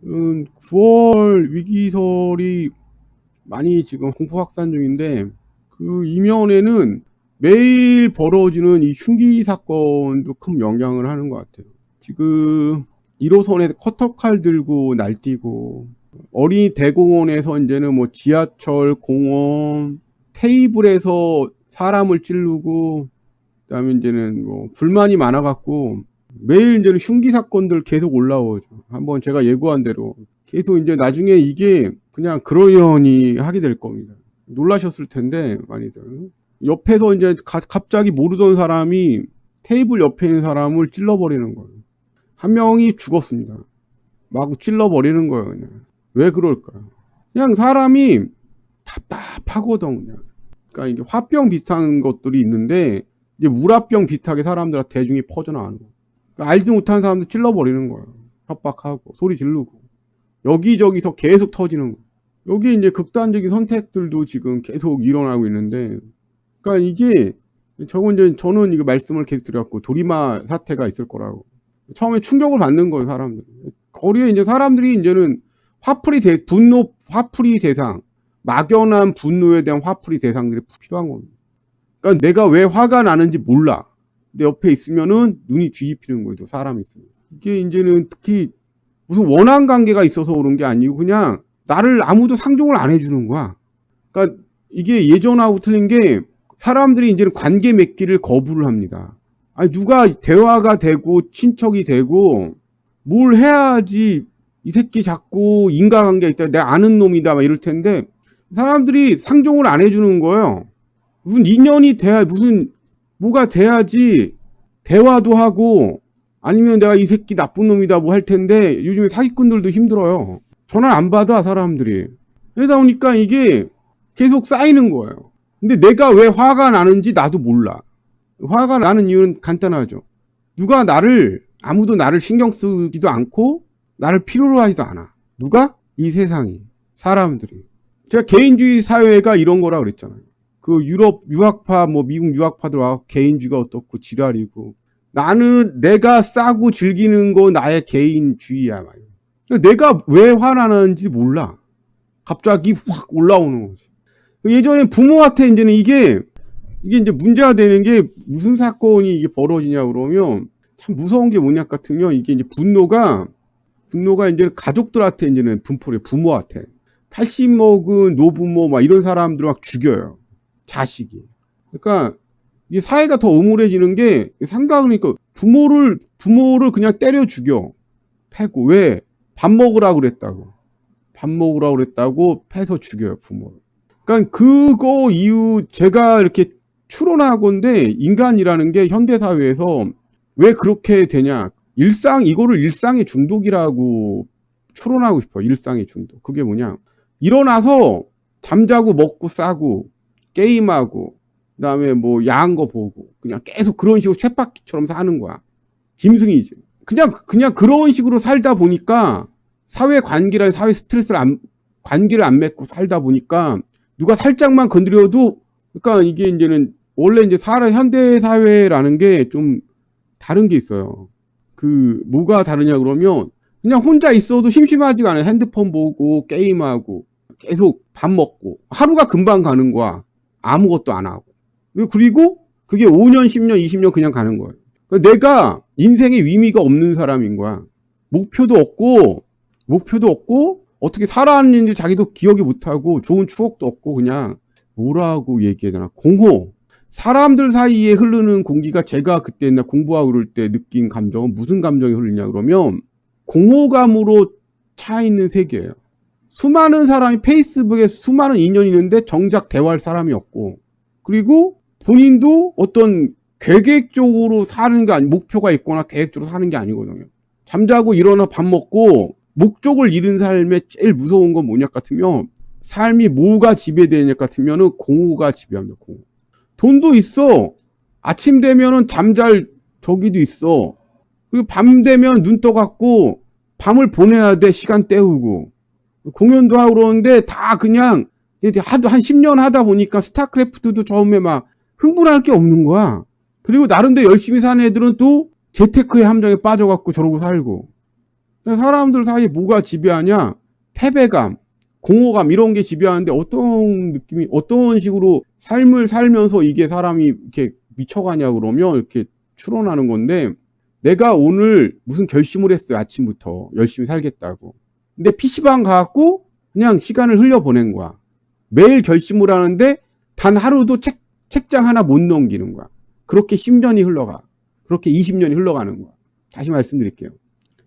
9월 위기설이 많이 지금 공포 확산 중인데, 그 이면에는 매일 벌어지는 이 흉기 사건도 큰 영향을 하는 것 같아요. 지금 1호선에서 커터칼 들고 날뛰고, 어린이 대공원에서 이제는 뭐 지하철, 공원, 테이블에서 사람을 찌르고, 그다음에 이제는 뭐 불만이 많아갖고 매일 이제는 흉기 사건들 계속 올라오죠. 한번 제가 예고한 대로 계속 이제 나중에 이게 그냥 그러려니 하게 될 겁니다. 놀라셨을 텐데 많이들 옆에서 이제 갑자기 모르던 사람이 테이블 옆에 있는 사람을 찔러버리는 거예요. 한 명이 죽었습니다. 막 찔러버리는 거예요. 그냥. 왜 그럴까요? 그냥 사람이 답답하거든. 그냥. 그러니까 이게 화병 비슷한 것들이 있는데 이제 우라병 비슷하게 사람들한테 대중이 퍼져나가는 거예요. 그러니까 알지 못하는 사람들 찔러버리는 거예요. 협박하고 소리 지르고 여기저기서 계속 터지는 거예요. 여기 이제 극단적인 선택들도 지금 계속 일어나고 있는데, 그러니까 이게 저는 이거 말씀을 계속 드렸고 도리마 사태가 있을 거라고. 처음에 충격을 받는 거예요, 사람들. 거리에 이제 사람들이 이제는 분노 화풀이 대상, 막연한 분노에 대한 화풀이 대상들이 필요한 겁니다. 그러니까 내가 왜 화가 나는지 몰라. 내 옆에 있으면은 눈이 뒤집히는 거죠, 사람이 있으면. 이게 이제는 특히 무슨 원한 관계가 있어서 그런 게 아니고 그냥 나를 아무도 상종을 안 해주는 거야. 그러니까 이게 예전하고 틀린 게 사람들이 이제는 관계 맺기를 거부를 합니다. 아니 누가 대화가 되고 친척이 되고 뭘 해야지 이 새끼 자꾸 인과관계가 있다, 내가 아는 놈이다 막 이럴 텐데 사람들이 상종을 안 해주는 거예요. 무슨 인연이 돼야 무슨 뭐가 돼야지 대화도 하고 아니면 내가 이 새끼 나쁜 놈이다 뭐 할 텐데 요즘에 사기꾼들도 힘들어요. 전화 안 받아 사람들이. 그러다 보니까 이게 계속 쌓이는 거예요. 근데 내가 왜 화가 나는지 나도 몰라. 화가 나는 이유는 간단하죠. 아무도 나를 신경 쓰지도 않고 나를 필요로 하지도 않아. 누가? 이 세상이. 사람들이. 제가 개인주의 사회가 이런 거라 그랬잖아요. 그 유럽 유학파, 뭐 미국 유학파들 와 개인주의가 어떻고 지랄이고. 나는 내가 싸고 즐기는 거 나의 개인주의야. 내가 왜 화나는지 몰라. 갑자기 확 올라오는 거지. 예전에 부모한테 이제는 이게 이제 문제가 되는 게 무슨 사건이 이게 벌어지냐 그러면 참 무서운 게 뭐냐 같으면 이게 이제 분노가 이제는 가족들한테 이제는 분포를 부모한테 80 먹은 노부모 막 이런 사람들 막 죽여요. 자식이. 그러니까 이 사회가 더 음울해지는 게 생각하니까 부모를 그냥 때려 죽여. 패고 왜? 밥 먹으라고 그랬다고 패서 죽여요, 부모를. 그러니까 그거 이후 제가 이렇게 추론하건데 인간이라는 게 현대사회에서 왜 그렇게 되냐. 이거를 일상의 중독이라고 추론하고 싶어요. 일상의 중독. 그게 뭐냐. 일어나서 잠자고 먹고 싸고 게임하고 그다음에 뭐 야한 거 보고 그냥 계속 그런 식으로 쳇바퀴처럼 사는 거야. 짐승이지. 그냥 그런 식으로 살다 보니까 사회 관계랑 사회 관계를 안 맺고 살다 보니까 누가 살짝만 건드려도 그러니까 이게 이제는 원래 이제 현대 사회라는 게 좀 다른 게 있어요. 그 뭐가 다르냐 그러면 그냥 혼자 있어도 심심하지가 않아요. 핸드폰 보고 게임하고 계속 밥 먹고 하루가 금방 가는 거야. 아무것도 안 하고. 그리고 그게 5년, 10년, 20년 그냥 가는 거예요. 내가 인생에 의미가 없는 사람인 거야. 목표도 없고 어떻게 살아왔는지 자기도 기억이 못하고 좋은 추억도 없고 그냥 뭐라고 얘기해야 되나. 공허. 사람들 사이에 흐르는 공기가 제가 그때 옛날 공부하고 그럴 때 느낀 감정은 무슨 감정이 흐르냐 그러면 공허감으로 차 있는 세계예요. 수많은 사람이 페이스북에 수많은 인연이 있는데 정작 대화할 사람이 없고 그리고 본인도 어떤 계획적으로 사는 게 목표가 있거나 계획적으로 사는 게 아니거든요. 잠자고 일어나 밥 먹고 목적을 잃은 삶에 제일 무서운 건 뭐냐 같으면 삶이 뭐가 지배되냐 같으면은 공허가 지배합니다. 공허. 돈도 있어. 아침 되면은 잠잘 저기도 있어. 그리고 밤 되면 눈 떠갖고 밤을 보내야 돼. 시간 때우고. 공연도 하고 그러는데 다 그냥 한 10년 하다 보니까 스타크래프트도 처음에 막 흥분할 게 없는 거야. 그리고 나름대로 열심히 사는 애들은 또 재테크의 함정에 빠져갖고 저러고 살고. 사람들 사이에 뭐가 지배하냐? 패배감, 공허감 이런 게 지배하는데 어떤 느낌이 어떤 식으로 삶을 살면서 이게 사람이 이렇게 미쳐가냐 그러면 이렇게 추론하는 건데 내가 오늘 무슨 결심을 했어요. 아침부터 열심히 살겠다고. 근데 PC방 가갖고 그냥 시간을 흘려보낸 거야. 매일 결심을 하는데 단 하루도 책장 하나 못 넘기는 거야. 그렇게 10년이 흘러가. 그렇게 20년이 흘러가는 거야. 다시 말씀드릴게요.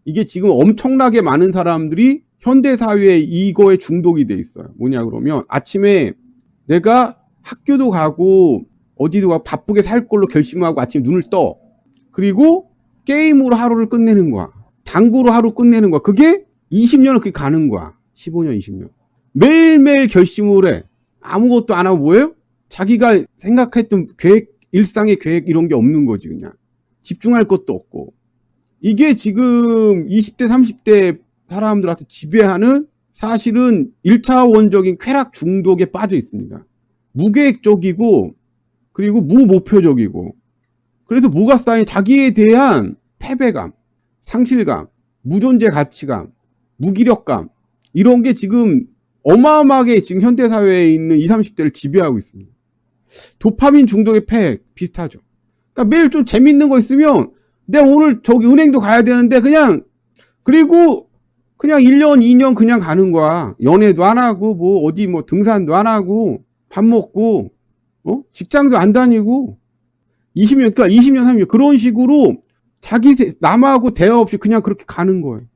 이게 지금 엄청나게 많은 사람들이 현대사회에 이거에 중독이 돼 있어요. 뭐냐 그러면 아침에 내가 학교도 가고 어디도 가고 바쁘게 살 걸로 결심하고 아침에 눈을 떠. 그리고 게임으로 하루를 끝내는 거야. 당구로 하루 끝내는 거야. 그게 20년을 그렇게 가는 거야. 15년, 20년. 매일매일 결심을 해. 아무것도 안 하고 뭐예요? 자기가 생각했던 계획, 일상의 계획 이런 게 없는 거지 그냥. 집중할 것도 없고. 이게 지금 20대, 30대 사람들한테 지배하는 사실은 1차원적인 쾌락 중독에 빠져 있습니다. 무계획적이고 그리고 무목표적이고 그래서 뭐가 쌓인 자기에 대한 패배감, 상실감, 무존재 가치감, 무기력감 이런 게 지금 어마어마하게 지금 현대사회에 있는 20, 30대를 지배하고 있습니다. 도파민 중독의 폐 비슷하죠. 그러니까 매일 좀 재밌는 거 있으면 내가 오늘 저기 은행도 가야 되는데 그리고 그냥 1년, 2년 그냥 가는 거야. 연애도 안 하고 뭐 어디 뭐 등산도 안 하고 밥 먹고 직장도 안 다니고 20년, 그러니까 20년, 30년 그런 식으로 자기 남하고 대화 없이 그냥 그렇게 가는 거예요.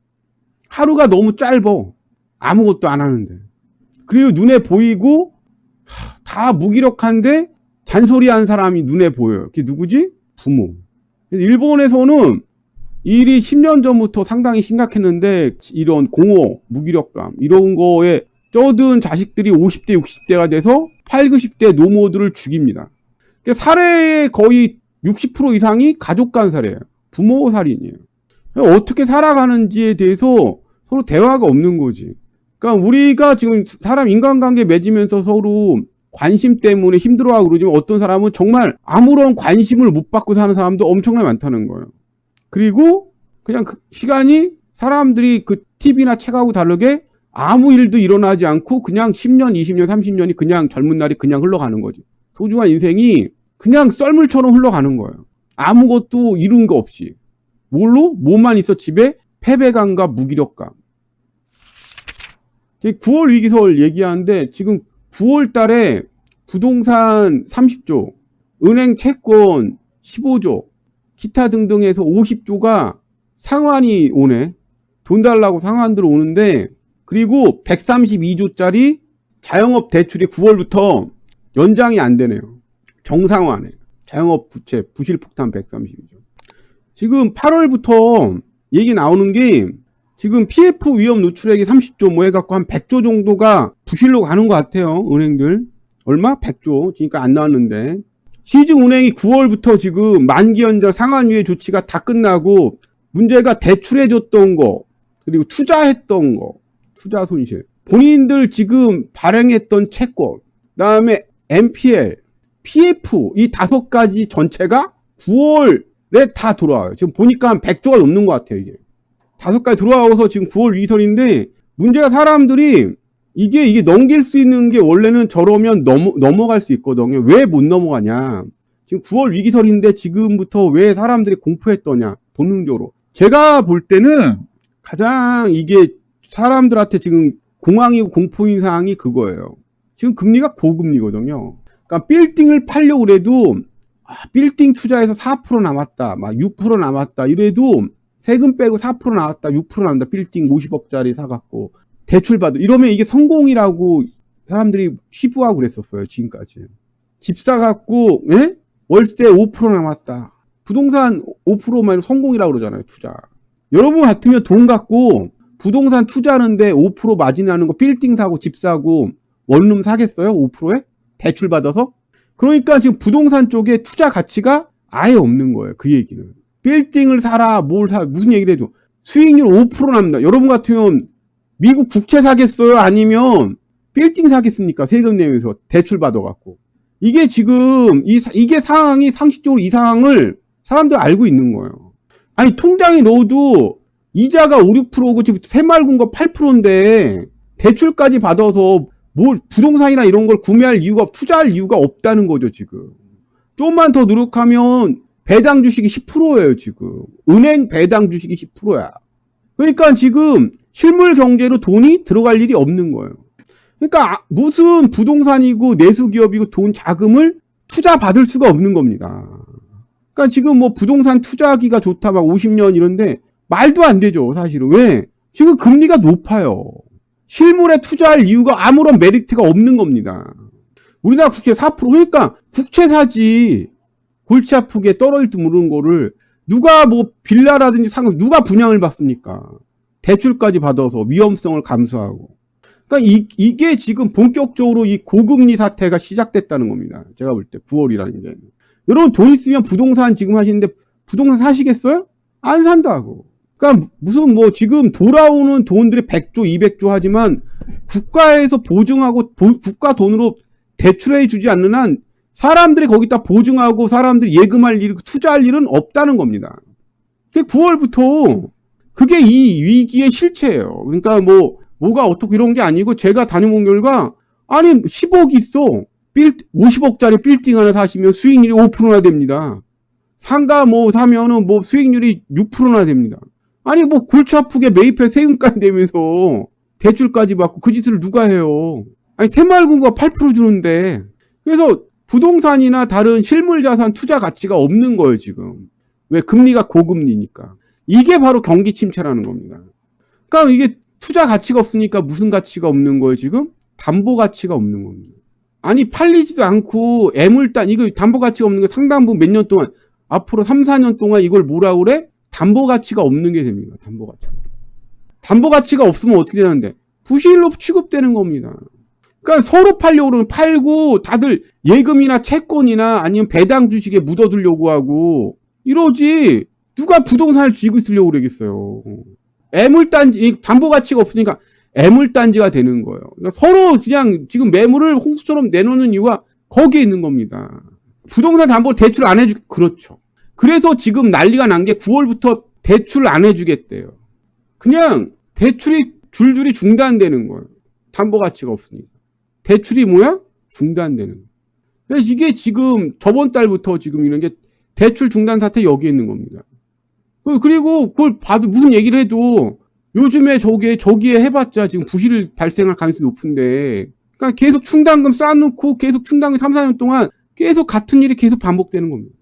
하루가 너무 짧아. 아무것도 안 하는데. 그리고 눈에 보이고 다 무기력한데 잔소리하는 사람이 눈에 보여요. 그게 누구지? 부모. 일본에서는 일이 10년 전부터 상당히 심각했는데 이런 공허, 무기력감 이런 거에 쩌든 자식들이 50대, 60대가 돼서 8, 90대 노모들을 죽입니다. 그러니까 살해의 거의 60% 이상이 가족 간 살해예요. 부모 살인이에요. 어떻게 살아가는지에 대해서 서로 대화가 없는 거지. 그러니까 우리가 지금 사람 인간관계 맺으면서 서로 관심 때문에 힘들어하고 그러지만 어떤 사람은 정말 아무런 관심을 못 받고 사는 사람도 엄청나게 많다는 거예요. 그리고 그냥 그 시간이 사람들이 그 TV나 책하고 다르게 아무 일도 일어나지 않고 그냥 10년, 20년, 30년이 그냥 젊은 날이 그냥 흘러가는 거지. 소중한 인생이 그냥 썰물처럼 흘러가는 거예요. 아무것도 이룬 거 없이. 뭘로? 뭐만 있어 집에? 패배감과 무기력감. 9월 위기설 얘기하는데 지금 9월 달에 부동산 30조, 은행 채권 15조, 기타 등등해서 50조가 상환이 오네. 돈 달라고 상환 들어오는데 그리고 132조짜리 자영업 대출이 9월부터 연장이 안 되네요. 정상화네. 자영업 부채 부실폭탄 132조. 지금 8월부터 얘기 나오는 게 지금 PF 위험 노출액이 30조 뭐 해갖고 한 100조 정도가 부실로 가는 것 같아요. 은행들. 얼마? 100조. 그러니까 안 나왔는데. 시중은행이 9월부터 지금 만기 연장 상환유예 조치가 다 끝나고 문제가 대출해줬던 거 그리고 투자했던 거 투자 손실 본인들 지금 발행했던 채권 그다음에 NPL, PF 이 5가지 전체가 9월에 다 돌아와요. 지금 보니까 한 100조가 넘는 것 같아요. 이게 5가지 들어와서 지금 9월 위기설인데 문제가 사람들이 이게 넘길 수 있는 게 원래는 저러면 넘어갈 수 있거든요. 왜 못 넘어가냐. 지금 9월 위기설인데 지금부터 왜 사람들이 공포했더냐. 본능적으로. 제가 볼 때는 가장 이게 사람들한테 지금 공황이고 공포인 사항이 그거예요. 지금 금리가 고금리거든요. 그러니까 빌딩을 팔려고 그래도 빌딩 투자해서 4% 남았다. 막 6% 남았다. 이래도 세금 빼고 4% 나왔다. 6% 남았다. 빌딩 50억짜리 사갖고. 대출 받아. 이러면 이게 성공이라고 사람들이 치부하고 그랬었어요. 지금까지. 집 사갖고, 예? 월세 5% 남았다. 부동산 5%만 성공이라고 그러잖아요. 투자. 여러분 같으면 돈 갖고 부동산 투자하는데 5% 마진하는 거 빌딩 사고 집 사고 원룸 사겠어요? 5%에? 대출 받아서? 그러니까 지금 부동산 쪽에 투자 가치가 아예 없는 거예요. 그 얘기는. 빌딩을 사라, 무슨 얘기를 해도 수익률 5% 남는다. 여러분 같으면 미국 국채 사겠어요? 아니면 빌딩 사겠습니까? 세금 내면서 대출 받아갖고. 이게 지금, 이게 상황이 상식적으로 이 상황을 사람들 알고 있는 거예요. 아니, 통장에 넣어도 이자가 5, 6%고 지금 새마을금 거 8%인데 대출까지 받아서 뭘 부동산이나 이런 걸 구매할 이유가, 투자할 이유가 없다는 거죠, 지금. 좀만 더 노력하면 배당 주식이 10%예요, 지금. 은행 배당 주식이 10%야. 그러니까 지금 실물 경제로 돈이 들어갈 일이 없는 거예요. 그러니까 무슨 부동산이고 내수기업이고 돈 자금을 투자 받을 수가 없는 겁니다. 그러니까 지금 뭐 부동산 투자하기가 좋다 막 50년 이런데 말도 안 되죠, 사실은. 왜? 지금 금리가 높아요. 실물에 투자할 이유가 아무런 메리트가 없는 겁니다. 우리나라 국채 4%, 그러니까 국채 사지. 골치 아프게 떨어질 줄 모르는 거를 누가 뭐 빌라라든지 상업, 누가 분양을 받습니까? 대출까지 받아서 위험성을 감수하고. 그러니까 이게 지금 본격적으로 이 고금리 사태가 시작됐다는 겁니다. 제가 볼 때 9월이라는 게. 여러분 돈 있으면 부동산 지금 하시는데 부동산 사시겠어요? 안 산다고. 그러니까 무슨 뭐 지금 돌아오는 돈들이 100조, 200조 하지만 국가에서 보증하고 국가 돈으로 대출해 주지 않는 한 사람들이 거기다 보증하고 사람들이 예금할 일, 투자할 일은 없다는 겁니다. 9월부터 그게 이 위기의 실체예요. 그러니까 뭐가 어떻게 이런 게 아니고 제가 다녀본 결과 아니 10억이 있어. 50억짜리 빌딩 하나 사시면 수익률이 5%나 됩니다. 상가 뭐 사면은 뭐 수익률이 6%나 됩니다. 아니 뭐 골치 아프게 매입해 세금까지 내면서 대출까지 받고 그 짓을 누가 해요. 아니 새마을금고가 8% 주는데. 그래서 부동산이나 다른 실물자산 투자 가치가 없는 거예요, 지금. 왜? 금리가 고금리니까. 이게 바로 경기 침체라는 겁니다. 그러니까 이게 투자 가치가 없으니까 무슨 가치가 없는 거예요, 지금? 담보 가치가 없는 겁니다. 아니, 팔리지도 않고 애물단, 이거 담보 가치가 없는 거 상당부 몇 년 동안, 앞으로 3, 4년 동안 이걸 뭐라 그래? 담보 가치가 없는 게 됩니다, 담보 가치가. 담보 가치가 없으면 어떻게 되는데? 부실로 취급되는 겁니다. 그러니까 서로 팔려고 그러면 팔고 다들 예금이나 채권이나 아니면 배당 주식에 묻어두려고 하고 이러지 누가 부동산을 쥐고 있으려고 그러겠어요. 애물단지, 담보 가치가 없으니까 애물단지가 되는 거예요. 그러니까 서로 그냥 지금 매물을 홍수처럼 내놓는 이유가 거기에 있는 겁니다. 부동산 담보 대출 안 해주, 그렇죠. 그래서 지금 난리가 난 게 9월부터 대출 안 해주겠대요. 그냥 대출이 줄줄이 중단되는 거예요. 담보 가치가 없으니까. 대출이 뭐야? 중단되는 거예요. 이게 지금 저번 달부터 지금 이런 게 대출 중단 사태 여기에 있는 겁니다. 그리고 그걸 봐도 무슨 얘기를 해도 요즘에 저기에 해봤자 지금 부실 발생할 가능성이 높은데 그러니까 계속 충당금 쌓아놓고 계속 충당금 3, 4년 동안 계속 같은 일이 계속 반복되는 겁니다.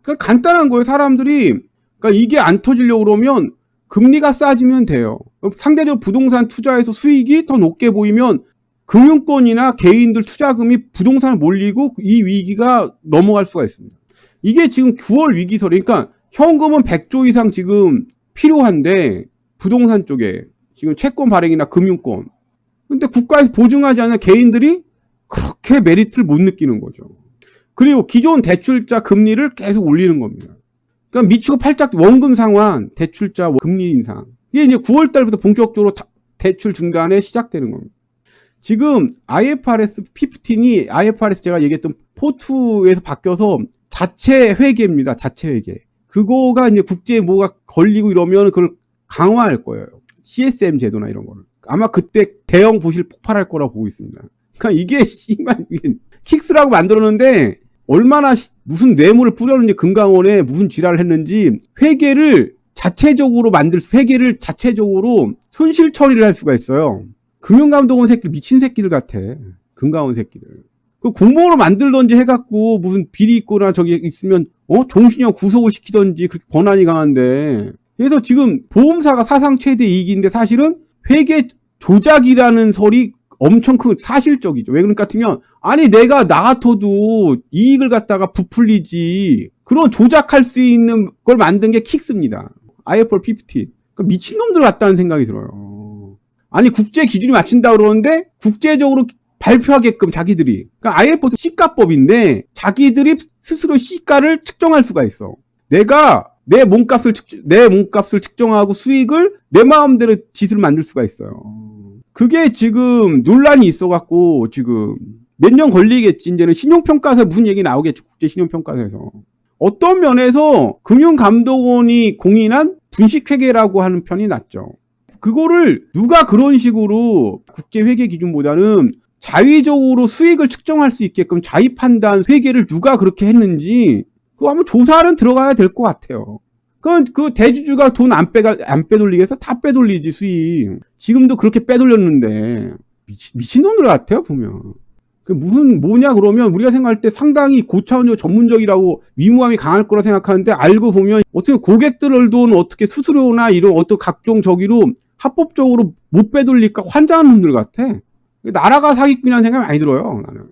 그러니까 간단한 거예요. 사람들이 그러니까 이게 안 터지려고 그러면 금리가 싸지면 돼요. 상대적으로 부동산 투자에서 수익이 더 높게 보이면 금융권이나 개인들 투자금이 부동산을 몰리고 이 위기가 넘어갈 수가 있습니다. 이게 지금 9월 위기설이, 그러니까 현금은 100조 이상 지금 필요한데 부동산 쪽에 지금 채권 발행이나 금융권. 근데 국가에서 보증하지 않는 개인들이 그렇게 메리트를 못 느끼는 거죠. 그리고 기존 대출자 금리를 계속 올리는 겁니다. 그러니까 미치고 팔짝 원금 상환, 대출자 금리 인상. 이게 이제 9월 달부터 본격적으로 대출 중단에 시작되는 겁니다. 지금 IFRS 15이 IFRS 제가 얘기했던 포트에서 바뀌어서 자체 회계입니다. 자체 회계. 그거가 이제 국제에 뭐가 걸리고 이러면 그걸 강화할 거예요. CSM 제도나 이런 거를. 아마 그때 대형 부실 폭발할 거라고 보고 있습니다. 그러니까 이게 킥스라고 만들었는데 얼마나 무슨 뇌물을 뿌렸는지 금강원에 무슨 지랄을 했는지 회계를 자체적으로 손실 처리를 할 수가 있어요. 금융감독원 새끼들 미친 새끼들 같아. 금강원 새끼들. 그 공무원으로 만들던지 해갖고 무슨 비리 있거나 저기 있으면 종신형 구속을 시키던지 그렇게 권한이 강한데. 그래서 지금 보험사가 사상 최대 이익인데 사실은 회계 조작이라는 설이 엄청 큰 사실적이죠. 왜 그런가 같으면 아니 내가 나 같아도 이익을 갖다가 부풀리지 그런 조작할 수 있는 걸 만든 게 킥스입니다. IFRS 15. 그러니까 미친놈들 같다는 생각이 들어요. 아니 국제 기준이 맞춘다 그러는데 국제적으로 발표하게끔 자기들이. 그러니까 IFRS 시가법인데 자기들이 스스로 시가를 측정할 수가 있어. 내가 내 몸값을 측정하고 수익을 내 마음대로 짓을 만들 수가 있어요. 그게 지금 논란이 있어갖고 지금 몇 년 걸리겠지. 이제는 신용평가사에 무슨 얘기 나오겠지. 국제 신용평가사에서. 어떤 면에서 금융감독원이 공인한 분식회계라고 하는 편이 낫죠. 그거를 누가 그런 식으로 국제회계 기준보다는 자의적으로 수익을 측정할 수 있게끔 자의 판단 회계를 누가 그렇게 했는지 그거 한번 조사는 들어가야 될 것 같아요. 그 대주주가 돈 안 빼돌리게 해서 다 빼돌리지 수익. 지금도 그렇게 빼돌렸는데 미친놈들 같아요 보면. 그 뭐냐 그러면 우리가 생각할 때 상당히 고차원적 전문적이라고 위무함이 강할 거라 생각하는데 알고 보면 어떻게 고객들을 돈 어떻게 수수료나 이런 어떤 각종 저기로 합법적으로 못 빼돌릴까 환장하는 놈들 같아. 나라가 사기꾼이라는 생각이 많이 들어요 나는.